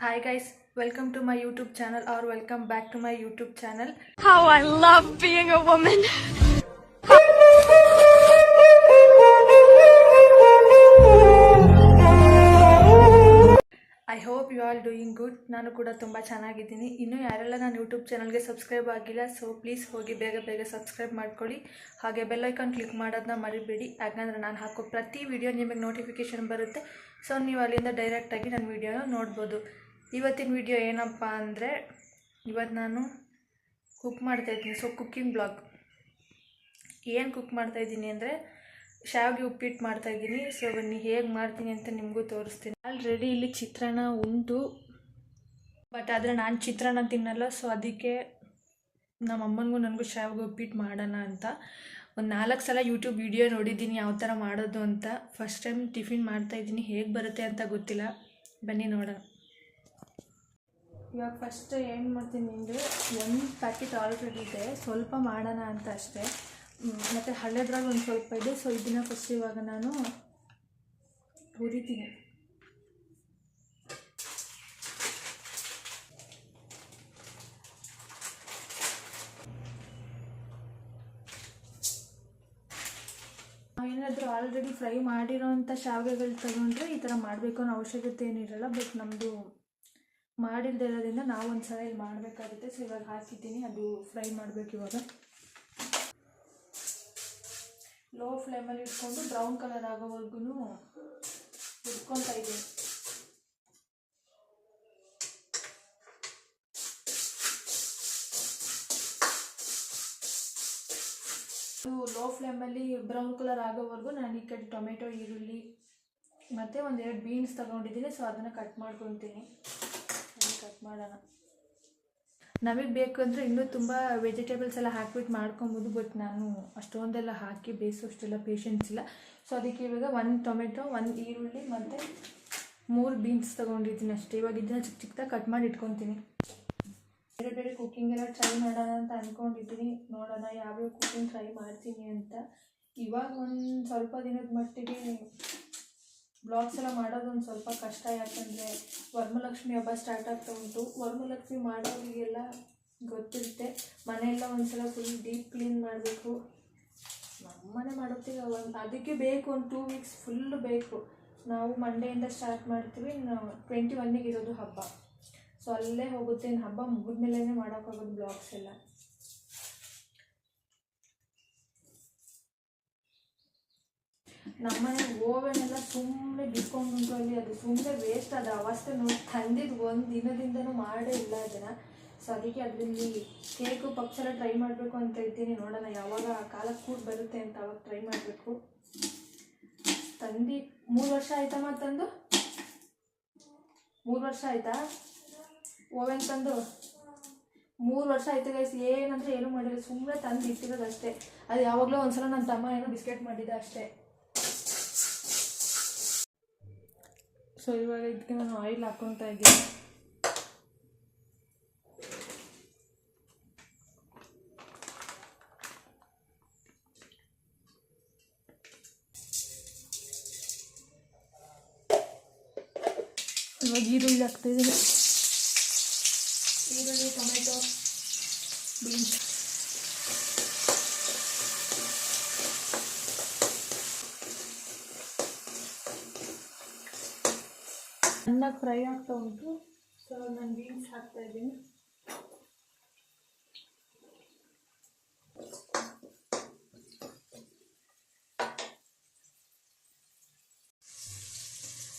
Hi guys, welcome to my YouTube channel or welcome back to my YouTube channel. How I love being a woman. I hope you all doing good. ನಾನು ಕೂಡ ತುಂಬಾ ಚೆನ್ನಾಗಿದ್ದೀನಿ. ಇನ್ನು ಯಾರೆಲ್ಲ ನನ್ನ YouTube ಚಾನಲ್ಗೆ subscribe ಆಗಿಲ್ಲ so please ಹೋಗಿ ಬೇಗ ಸಬ್ಸ್ಕ್ರೈಬ್ ಮಾಡ್ಕೊಳ್ಳಿ. ಹಾಗೆ ಬೆಲ್ ಐಕಾನ್ ಕ್ಲಿಕ್ ಮಾಡೋದನ್ನ ಮರಿಬೇಡಿ. ಯಾಕಂದ್ರೆ ನಾನು ಹಾಕೋ ಪ್ರತಿ ವಿಡಿಯೋ ನಿಮಗೆ ನೋಟಿಫಿಕೇಶನ್ ಬರುತ್ತೆ. ಸೊ ನೀವು ಅಲ್ಲಿಂದ ಡೈರೆಕ್ಟ್ ಆಗಿ ನನ್ನ ವಿಡಿಯೋನ ನೋಡ್ಬೋದು. ಇವತ್ತಿನ ವಿಡಿಯೋ ಏನಪ್ಪ ಅಂದರೆ ಇವತ್ತು ನಾನು ಕುಕ್ ಮಾಡ್ತಾಯಿದ್ದೀನಿ. So cooking blog. ಏನು ಕುಕ್ ಮಾಡ್ತಾಯಿದ್ದೀನಿ ಅಂದರೆ ಶಾವಿಗೆ ಉಪ್ಪಿಟ್ಟು ಮಾಡ್ತಾಯಿದ್ದೀನಿ. ಸೊ ಬನ್ನಿ ಹೇಗೆ ಮಾಡ್ತೀನಿ ಅಂತ ನಿಮಗೂ ತೋರಿಸ್ತೀನಿ. ಆಲ್ರೆಡಿ ಇಲ್ಲಿ ಚಿತ್ರಾನ್ನ ಉಂಟು, ಬಟ್ ಆದರೆ ನಾನು ಚಿತ್ರಾನ್ನ ತಿನ್ನಲ್ಲ. ಸೊ ಅದಕ್ಕೆ ನಮ್ಮ ಅಮ್ಮನಿಗೂ ನನಗೂ ಶಾವಿಗೆ ಉಪ್ಪಿಟ್ಟು ಮಾಡೋಣ ಅಂತ ಒಂದು 4 ಸಲ ಯೂಟ್ಯೂಬ್ ವಿಡಿಯೋ ನೋಡಿದ್ದೀನಿ ಯಾವ ಥರ ಮಾಡೋದು ಅಂತ. ಫಸ್ಟ್ ಟೈಮ್ ಟಿಫಿನ್ ಮಾಡ್ತಾಯಿದ್ದೀನಿ, ಹೇಗೆ ಬರುತ್ತೆ ಅಂತ ಗೊತ್ತಿಲ್ಲ. ಬನ್ನಿ ನೋಡೋಣ. ಇವಾಗ ಫಸ್ಟ್ ಏನು ಮಾಡ್ತೀನಿ ಅಂದರೆ ಒಂದು ಪ್ಯಾಕೆಟ್ ಆಲ್ರೆಡಿ ಇದೆ, ಸ್ವಲ್ಪ ಮಾಡೋಣ ಅಂತ ಅಷ್ಟೇ. ಮತ್ತು ಹಳೆದ್ರಾಗ ಒಂದು ಸ್ವಲ್ಪ ಇದೆ. ಸೊ ಇದನ್ನು ಫಸ್ಟ್ ಇವಾಗ ನಾನು ಹುರಿತೀನಿ. ಏನಾದರೂ ಆಲ್ರೆಡಿ ಫ್ರೈ ಮಾಡಿರೋಂಥ ಶಾವಿಗೆಗಳು ತಗೊಂಡ್ರೆ ಈ ಥರ ಮಾಡಬೇಕು ಅನ್ನೋ ಅವಶ್ಯಕತೆ ಏನಿರಲ್ಲ. ಬಟ್ ನಮ್ಮದು ಮಾಡಿಲ್ಲದೆ ಇರೋದ್ರಿಂದ ನಾವು ಒಂದು ಸಲ ಇಲ್ಲಿ ಮಾಡಬೇಕಾಗುತ್ತೆ. ಸೊ ಇವಾಗ ಹಾಕಿದ್ದೀನಿ, ಅದು ಫ್ರೈ ಮಾಡಬೇಕು. ಇವಾಗ ಲೋ ಫ್ಲೇಮಲ್ಲಿ ಇಟ್ಕೊಂಡು ಬ್ರೌನ್ ಕಲರ್ ಆಗೋವರೆಗೂ ಹುರ್ಕೊತಾ ಇದ್ದೀನಿ. ಲೋ ಫ್ಲೇಮಲ್ಲಿ ಬ್ರೌನ್ ಕಲರ್ ಆಗೋವರೆಗೂ ನಾನು ಈ ಕಡೆ ಟೊಮೆಟೊ, ಈರುಳ್ಳಿ ಮತ್ತು 1-2 ಬೀನ್ಸ್ ತೊಗೊಂಡಿದ್ದೀನಿ. ಸೊ ಅದನ್ನು ಕಟ್ ಮಾಡ್ಕೊತೀನಿ. ಕಟ್ ಮಾಡೋಣ. ನಮಗೆ ಬೇಕು ಅಂದರೆ ಇನ್ನೂ ತುಂಬ ವೆಜಿಟೇಬಲ್ಸ್ ಎಲ್ಲ ಹಾಕ್ಬಿಟ್ಟು ಮಾಡ್ಕೊಬೋದು. ಬಟ್ ನಾನು ಅಷ್ಟೊಂದೆಲ್ಲ ಹಾಕಿ ಬೇಯಿಸೋಷ್ಟೆಲ್ಲ ಪೇಷನ್ಸ್ ಇಲ್ಲ. ಸೊ ಅದಕ್ಕೆ ಇವಾಗ 1 ಟೊಮೆಟೊ, 1 ಈರುಳ್ಳಿ ಮತ್ತು 3 ಬೀನ್ಸ್ ತೊಗೊಂಡಿದ್ದೀನಿ ಅಷ್ಟೇ. ಇವಾಗ ಇದನ್ನ ಚಿಕ್ಕದಾಗಿ ಕಟ್ ಮಾಡಿ ಇಟ್ಕೊತೀನಿ. ಬೇರೆ ಕುಕ್ಕಿಂಗ್ ಎಲ್ಲ ಟ್ರೈ ಮಾಡೋಣ ಅಂತ ಅಂದ್ಕೊಂಡಿದ್ದೀನಿ. ನೋಡೋಣ ಯಾವ್ಯಾವ ಕುಕ್ಕಿಂಗ್ ಟ್ರೈ ಮಾಡ್ತೀನಿ ಅಂತ. ಇವಾಗ ಒಂದು ಸ್ವಲ್ಪ ದಿನದ ಮಟ್ಟಿಗೆ ಬ್ಲಾಗ್ಸ್ ಎಲ್ಲ ಮಾಡೋದು ಒಂದು ಸ್ವಲ್ಪ ಕಷ್ಟ. ಯಾಕಂದರೆ ವರಮಹಾಲಕ್ಷ್ಮಿ ಹಬ್ಬ ಸ್ಟಾರ್ಟ್ ಆಗ್ತಾ ಉಂಟು. ವರಮಹಾಲಕ್ಷ್ಮಿ ಮಾಡೋರಿಗೆಲ್ಲ ಗೊತ್ತಿರುತ್ತೆ, ಮನೆಯೆಲ್ಲ ಒಂದು ಸಲ ಫುಲ್ ಡೀಪ್ ಕ್ಲೀನ್ ಮಾಡಬೇಕು. ನಮ್ಮನೆ ಮಾಡೋತ್ತಿಗೆ ಅದಕ್ಕೆ ಬೇಕು ಒಂದು 2 ವೀಕ್ಸ್ ಫುಲ್ಲು ಬೇಕು. ನಾವು ಮಂಡೆಯಿಂದ ಸ್ಟಾರ್ಟ್ ಮಾಡ್ತೀವಿ. 21ಗೆ ಇರೋದು ಹಬ್ಬ. ಸೊ ಅಲ್ಲೇ ಹೋಗುತ್ತೆ. ಇನ್ನು ಹಬ್ಬ ಮುಗಿದ್ಮೇಲೆ ಮಾಡೋಕ್ಕಾಗೋದು ಬ್ಲಾಗ್ಸ್ ಎಲ್ಲ. ನಮ್ಮನೆ ಓವೆನ್ ಎಲ್ಲ ಸುಮ್ಮನೆ ಬಿಟ್ಕೊಂಡು ಅಲ್ಲಿ, ಅದು ಸುಮ್ಮನೆ ವೇಸ್ಟ್. ಅದು ಅವಸ್ಥೆ ನೋಡಿ ತಂದಿದ್ದು ಒಂದು ದಿನದಿಂದನೂ ಮಾಡೇ ಇಲ್ಲ ಅದನ್ನು. ಸೊ ಅದಕ್ಕೆ ಅದರಲ್ಲಿ ಕೇಕು ಪಪ್ಸ್ ಎಲ್ಲ ಟ್ರೈ ಮಾಡಬೇಕು ಅಂತ ಇದ್ದೀನಿ. ನೋಡೋಣ ಯಾವಾಗ ಕಾಲಕ್ಕೆ ಕೂಡ ಬರುತ್ತೆ ಅಂತ ಅವಾಗ ಟ್ರೈ ಮಾಡಬೇಕು. ತಂದು 3 ವರ್ಷ ಆಯ್ತಮ್ಮ ತಂದು? 3 ವರ್ಷ ಆಯಿತಾ ಓವೆನ್ ತಂದು? 3 ವರ್ಷ ಆಯ್ತು ಗೈಸ್. ಏನಂದರೆ ಏನೂ ಮಾಡಿಲ್ಲ, ಸುಮ್ಮನೆ ತಂದು ಇಟ್ಟಿರೋದು ಅಷ್ಟೇ. ಅದು ಯಾವಾಗಲೂ ಒಂದ್ಸಲ ನನ್ನ ತಮ್ಮ ಏನೋ ಬಿಸ್ಕೆಟ್ ಮಾಡಿದ್ದೆ ಅಷ್ಟೇ. ಸೊ ಇವಾಗ ಇದಕ್ಕೆ ನಾನು ಆಯಿಲ್ ಹಾಕ್ಕೊತಾ ಇದ್ದೀನಿ. ಇವಾಗ ಈರುಳ್ಳಿ ಹಾಕ್ತಾಯಿದ್ದೀನಿ. ಈರುಳ್ಳಿ, ಟೊಮೆಟೊ, ಬೀನ್ಸ್. ಚೆನ್ನಾಗಿ ಫ್ರೈ ಆಗ್ತಾ ಉಂಟು. ಸೊ ನಾನು ಬೀನ್ಸ್ ಹಾಕ್ತಾಯಿದ್ದೀನಿ.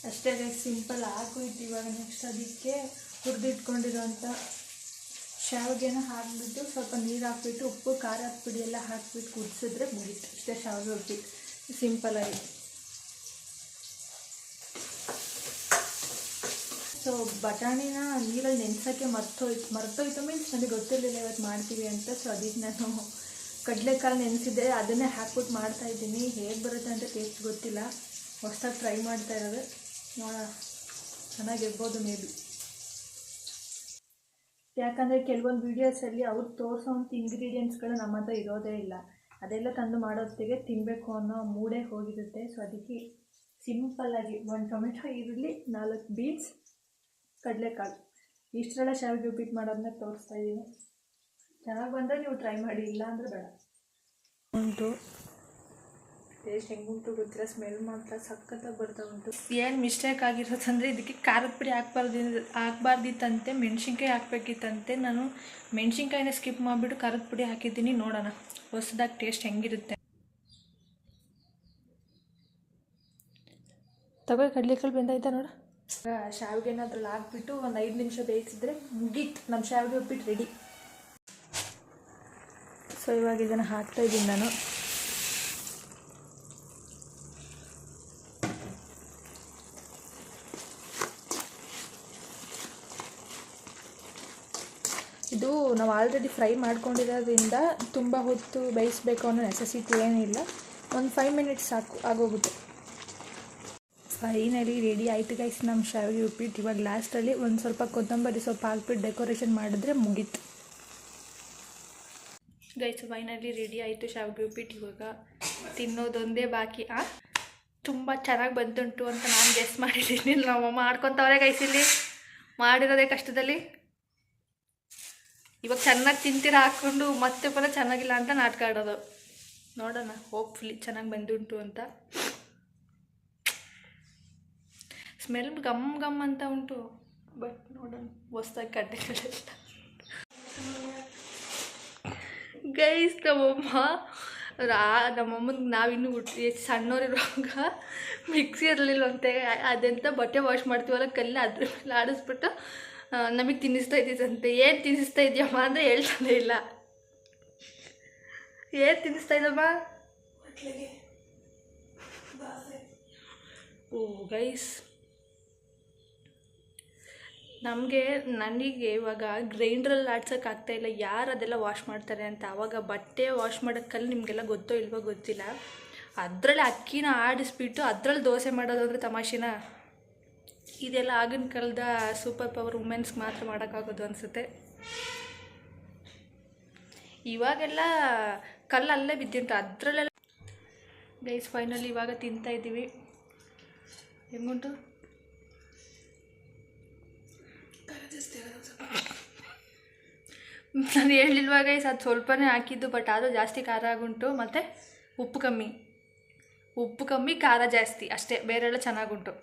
ಅಷ್ಟೇ ಸಿಂಪಲ್ ಹಾಕೋಯ್ತು. ಇವಾಗ ನೆಕ್ಸ್ಟ್ ಅದಕ್ಕೆ ಹುರಿದಿಟ್ಕೊಂಡಿರೋಂಥ ಶಾವಿಗೆನ ಹಾಕಿಬಿಟ್ಟು ಸ್ವಲ್ಪ ನೀರು ಹಾಕ್ಬಿಟ್ಟು ಉಪ್ಪು, ಖಾರದ ಪುಡಿ ಎಲ್ಲ ಹಾಕ್ಬಿಟ್ಟು ಕುದಿಸಿದ್ರೆ ಮುಗೀತು. ಅಷ್ಟೇ ಶಾವಿಗೆ ಉಪ್ಪಿಟ್ಟು, ಸಿಂಪಲಾಗಿ. ಸೊ ಬಟಾಣಿನ ನೀರಲ್ಲಿ ನೆನೆಸೋಕ್ಕೆ ಮರ್ತೋಯ್ತು ಮೀನ್ಸ್ ನನಗೆ ಗೊತ್ತಿರಲಿಲ್ಲ ಇವತ್ತು ಮಾಡ್ತೀವಿ ಅಂತ. ಸೊ ಅದಕ್ಕೆ ನಾನು ಕಡಲೆಕಾಳು ನೆನೆಸಿದ್ದೆ, ಅದನ್ನೇ ಹಾಕ್ಬಿಟ್ಟು ಮಾಡ್ತಾಯಿದ್ದೀನಿ. ಹೇಗೆ ಬರುತ್ತೆ ಅಂತ ಟೇಸ್ಟ್ ಗೊತ್ತಿಲ್ಲ, ಹೊಸದಾಗಿ ಟ್ರೈ ಮಾಡ್ತಾ ಇರೋದು. ನೋಡೋಣ, ಚೆನ್ನಾಗಿರ್ಬೋದು ಮೇ ಬಿ. ಯಾಕಂದರೆ ಕೆಲವೊಂದು ವೀಡಿಯೋಸಲ್ಲಿ ಅವ್ರು ತೋರಿಸೋಂಥ ಇಂಗ್ರೀಡಿಯೆಂಟ್ಸ್ಗಳು ನಮ್ಮ ಹತ್ರ ಇರೋದೇ ಇಲ್ಲ. ಅದೆಲ್ಲ ತಂದು ಮಾಡೋತ್ತಿಗೆ ತಿನ್ನಬೇಕು ಅನ್ನೋ ಮೂಡೇ ಹೋಗಿರುತ್ತೆ. ಸೊ ಅದಕ್ಕೆ ಸಿಂಪಲ್ಲಾಗಿ 1 ಟೊಮೆಟೊ, ಈರುಳ್ಳಿ, 4 ಬೀನ್ಸ್, ಕಡಲೆಕಾಳು ಇಷ್ಟರೆಲ್ಲ ಶಾವಿಗೆ ಉಪ್ಪಿಟ್ಟು ಮಾಡೋದನ್ನ ತೋರಿಸ್ತಾ ಇದ್ದೀನಿ. ಚೆನ್ನಾಗಿ ಬಂದರೆ ನೀವು ಟ್ರೈ ಮಾಡಿ, ಇಲ್ಲ ಅಂದರೆ ಬೇಡ. ಉಂಟು ಟೇಸ್ಟ್ ಹೆಂಗುಂಟು ಗೊತ್ತಿಲ್ಲ, ಸ್ಮೆಲ್ ಮಾತ್ರ ಸಖತ್ತಾಗಿ ಬರ್ತಾ ಉಂಟು. ಏನು ಮಿಸ್ಟೇಕ್ ಆಗಿರೋದಂದರೆ ಇದಕ್ಕೆ ಖಾರದ ಪುಡಿ ಹಾಕ್ಬಾರ್ದಿತ್ತಂತೆ, ಮೆಣಸಿನ್ಕಾಯಿ ಹಾಕ್ಬೇಕಿತ್ತಂತೆ. ನಾನು ಮೆಣಸಿನ್ಕಾಯಿನ ಸ್ಕಿಪ್ ಮಾಡಿಬಿಟ್ಟು ಖಾರದ ಪುಡಿ ಹಾಕಿದ್ದೀನಿ. ನೋಡೋಣ ಹೊಸದಾಗಿ ಟೇಸ್ಟ್ ಹೆಂಗಿರುತ್ತೆ. ತಗೋ ಕಡಲೆಕಾಳು ಬೆಂದಾಯ್ತಾ ನೋಡು. ಶಾವಿಗೆನ ಅದ್ರಲ್ಲಿ ಹಾಕ್ಬಿಟ್ಟು ಒಂದು 5 ನಿಮಿಷ ಬೇಯಿಸಿದ್ರೆ ಮುಗೀತು, ನಮ್ಮ ಶಾವಿಗೆ ಉಪ್ಪಿಟ್ಟು ರೆಡಿ. ಸೊ ಇವಾಗ ಇದನ್ನು ಹಾಕ್ತಾಯಿದ್ದೀನಿ ನಾನು. ಇದು ನಾವು ಆಲ್ರೆಡಿ ಫ್ರೈ ಮಾಡ್ಕೊಂಡಿರೋದ್ರಿಂದ ತುಂಬ ಹೊತ್ತು ಬೇಯಿಸ್ಬೇಕು ಅನ್ನೋ ನೆಸೆಸಿಟಿ ಏನಿಲ್ಲ. ಒಂದು 5 ಮಿನಿಟ್ಸ್ ಸಾಕು, ಆಗೋಗುತ್ತೆ. ಫೈನಲಿ ರೆಡಿ ಆಯಿತು ಗೈಸ್ ನಮ್ಮ ಶಾವಿಗೆ ಉಪ್ಪಿಟ್ಟು. ಇವಾಗ ಲಾಸ್ಟಲ್ಲಿ ಒಂದು ಸ್ವಲ್ಪ ಕೊತ್ತಂಬರಿ ಸೊಪ್ಪು ಹಾಕ್ಬಿಟ್ಟು ಡೆಕೋರೇಷನ್ ಮಾಡಿದ್ರೆ ಮುಗೀತು ಗೈಸ್. ಫೈನಲಿ ರೆಡಿ ಆಯಿತು ಶಾವಿಗೆ ಉಪ್ಪಿಟ್ಟು. ಇವಾಗ ತಿನ್ನೋದೊಂದೇ ಬಾಕಿ. ತುಂಬ ಚೆನ್ನಾಗಿ ಬಂದುಂಟು ಅಂತ ನಾನು ಗೆಸ್ ಮಾಡಿದ್ದೀನಿ. ನಮ್ಮಮ್ಮ ಮಾಡ್ಕೊತವ್ರೆ ಗೈಸ್, ಇಲ್ಲಿ ಮಾಡಿರೋದೇ ಕಷ್ಟದಲ್ಲಿ. ಇವಾಗ ಚೆನ್ನಾಗಿ ತಿಂತೀರ ಹಾಕ್ಕೊಂಡು ಮತ್ತೆ ಪುನಃ ಚೆನ್ನಾಗಿಲ್ಲ ಅಂತ ನಾಟಕ ಆಡೋದು. ನೋಡೋಣ, ಹೋಪ್ಫುಲಿ ಚೆನ್ನಾಗಿ ಬಂದುಂಟು ಅಂತ. ಸ್ಮೆಲ್ ಗಮ್ ಅಂತ ಉಂಟು, ಬಟ್ ನೋಡೋಣ ಹೊಸ್ದಾಗಿ ಕಡ್ಡೆಗಳೆಲ್ಲ. ಗೈಸ್ ನಮ್ಮಮ್ಮನಿಗೆ ನಾವಿನ್ನೂ ಸಣ್ಣವರಿರುವಾಗ ಮಿಕ್ಸಿ ಇರಲಿಲ್ಲಂತೆ. ಅದೆಂತ ಬಟ್ಟೆ ವಾಶ್ ಮಾಡ್ತೀವಲ್ಲ ಕಲ್ಲ ಅದ್ರ ಮೇಲೆ ಆಡಿಸ್ಬಿಟ್ಟು ನಮಗೆ ತಿನ್ನಿಸ್ತಾ ಇದ್ದಿದ್ದಂತೆ. ಏನು ತಿನ್ನಿಸ್ತಾ ಇದೆಯಮ್ಮ ಅಂದರೆ ಹೇಳ್ತಾನೆ ಇಲ್ಲ. ಏನು ತಿನ್ನಿಸ್ತಾ ಇದ್ದಮ್ಮ? ಓ ಗೈಸ್, ನನಗೆ ಇವಾಗ ಗ್ರೈಂಡ್ರಲ್ಲಿ ಆಡ್ಸೋಕ್ಕಾಗ್ತಾಯಿಲ್ಲ. ಯಾರು ಅದೆಲ್ಲ ವಾಶ್ ಮಾಡ್ತಾರೆ ಅಂತ. ಆವಾಗ ಬಟ್ಟೆ ವಾಶ್ ಮಾಡೋಕ್ಕಲ್ಲಿ ನಿಮಗೆಲ್ಲ ಗೊತ್ತೋ ಇಲ್ವೋ ಗೊತ್ತಿಲ್ಲ, ಅದರಲ್ಲಿ ಅಕ್ಕಿನ ಆಡಿಸ್ಬಿಟ್ಟು ಅದರಲ್ಲಿ ದೋಸೆ ಮಾಡೋದು ಅಂದರೆ ತಮಾಷೆನ. ಇದೆಲ್ಲ ಆಗಿನ ಕಾಲದ ಸೂಪರ್ ಪವರ್ ವುಮೆನ್ಸ್ಗೆ ಮಾತ್ರ ಮಾಡೋಕ್ಕಾಗೋದು ಅನಿಸುತ್ತೆ. ಇವಾಗೆಲ್ಲ ಕಲ್ಲಲ್ಲೇ ಬಿದ್ದುಂಟು ಅದರಲ್ಲೆಲ್ಲ. ಗೈಸ್ ಫೈನಲಿ ಇವಾಗ ತಿಂತಾಯಿದ್ದೀವಿ. ಹೆಂಗುಂಟು? ನಾನು ಹೇಳಿಲ್ವಾ ಗೈಸ್, ಅದು ಸ್ವಲ್ಪನೇ ಹಾಕಿದ್ದು, ಬಟ್ ಅದು ಜಾಸ್ತಿ ಖಾರ ಆಗುಂಟು. ಮತ್ತು ಉಪ್ಪು ಕಮ್ಮಿ ಖಾರ ಜಾಸ್ತಿ ಅಷ್ಟೇ, ಬೇರೆಲ್ಲ ಚೆನ್ನಾಗುಂಟು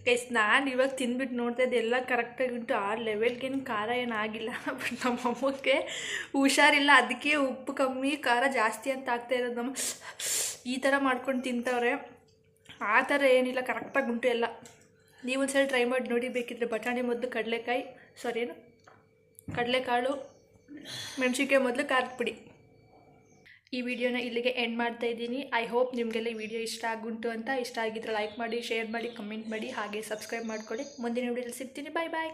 ಗೈಸ್. ನಾನು ಇವಾಗ ತಿಂದ್ಬಿಟ್ಟು ನೋಡ್ತಾ ಇದ್ದೆ, ಎಲ್ಲ ಕರೆಕ್ಟಾಗಿ ಉಂಟು. ಆ ಲೆವೆಲ್ಗೇನು ಖಾರ ಏನಾಗಿಲ್ಲ. ಬಟ್ ನಮ್ಮ ಅಮ್ಮಕ್ಕೆ ಹುಷಾರಿಲ್ಲ, ಅದಕ್ಕೆ ಉಪ್ಪು ಕಮ್ಮಿ ಖಾರ ಜಾಸ್ತಿ ಅಂತ ಆಗ್ತಾಯಿರೋದು. ನಮ್ಮ ಈ ಥರ ಮಾಡ್ಕೊಂಡು ತಿಂತವ್ರೆ. ಆ ಥರ ಏನಿಲ್ಲ, ಕರೆಕ್ಟಾಗಿ ಉಂಟು ಎಲ್ಲ. ನೀವೊಂದ್ಸಲ ಟ್ರೈ ಮಾಡಿ ನೋಡಿ ಬೇಕಿದ್ರೆ. ಬಟಾಣಿ ಮೊದಲು ಕಡಲೆಕಾಳು, ಮೆಣಸಿನ್ಕಾಯಿ ಮೊದಲು ಖಾರದ ಪುಡಿ. ಈ ವಿಡಿಯೋನ ಇಲ್ಲಿಗೆ ಎಂಡ್ ಮಾಡ್ತಾ ಇದ್ದೀನಿ. ಐ ಹೋಪ್ ನಿಮಗೆಲ್ಲ ಈ ವಿಡಿಯೋ ಇಷ್ಟ ಆಗುಂಟು ಅಂತ. ಇಷ್ಟ ಆಗಿದ್ರೆ ಲೈಕ್ ಮಾಡಿ, ಶೇರ್ ಮಾಡಿ, ಕಮೆಂಟ್ ಮಾಡಿ, ಹಾಗೆ ಸಬ್ಸ್ಕ್ರೈಬ್ ಮಾಡ್ಕೊಳ್ಳಿ. ಮುಂದಿನ ವಿಡಿಯೋದಲ್ಲಿ ಸಿಗ್ತೀನಿ. ಬಾಯ್ ಬಾಯ್.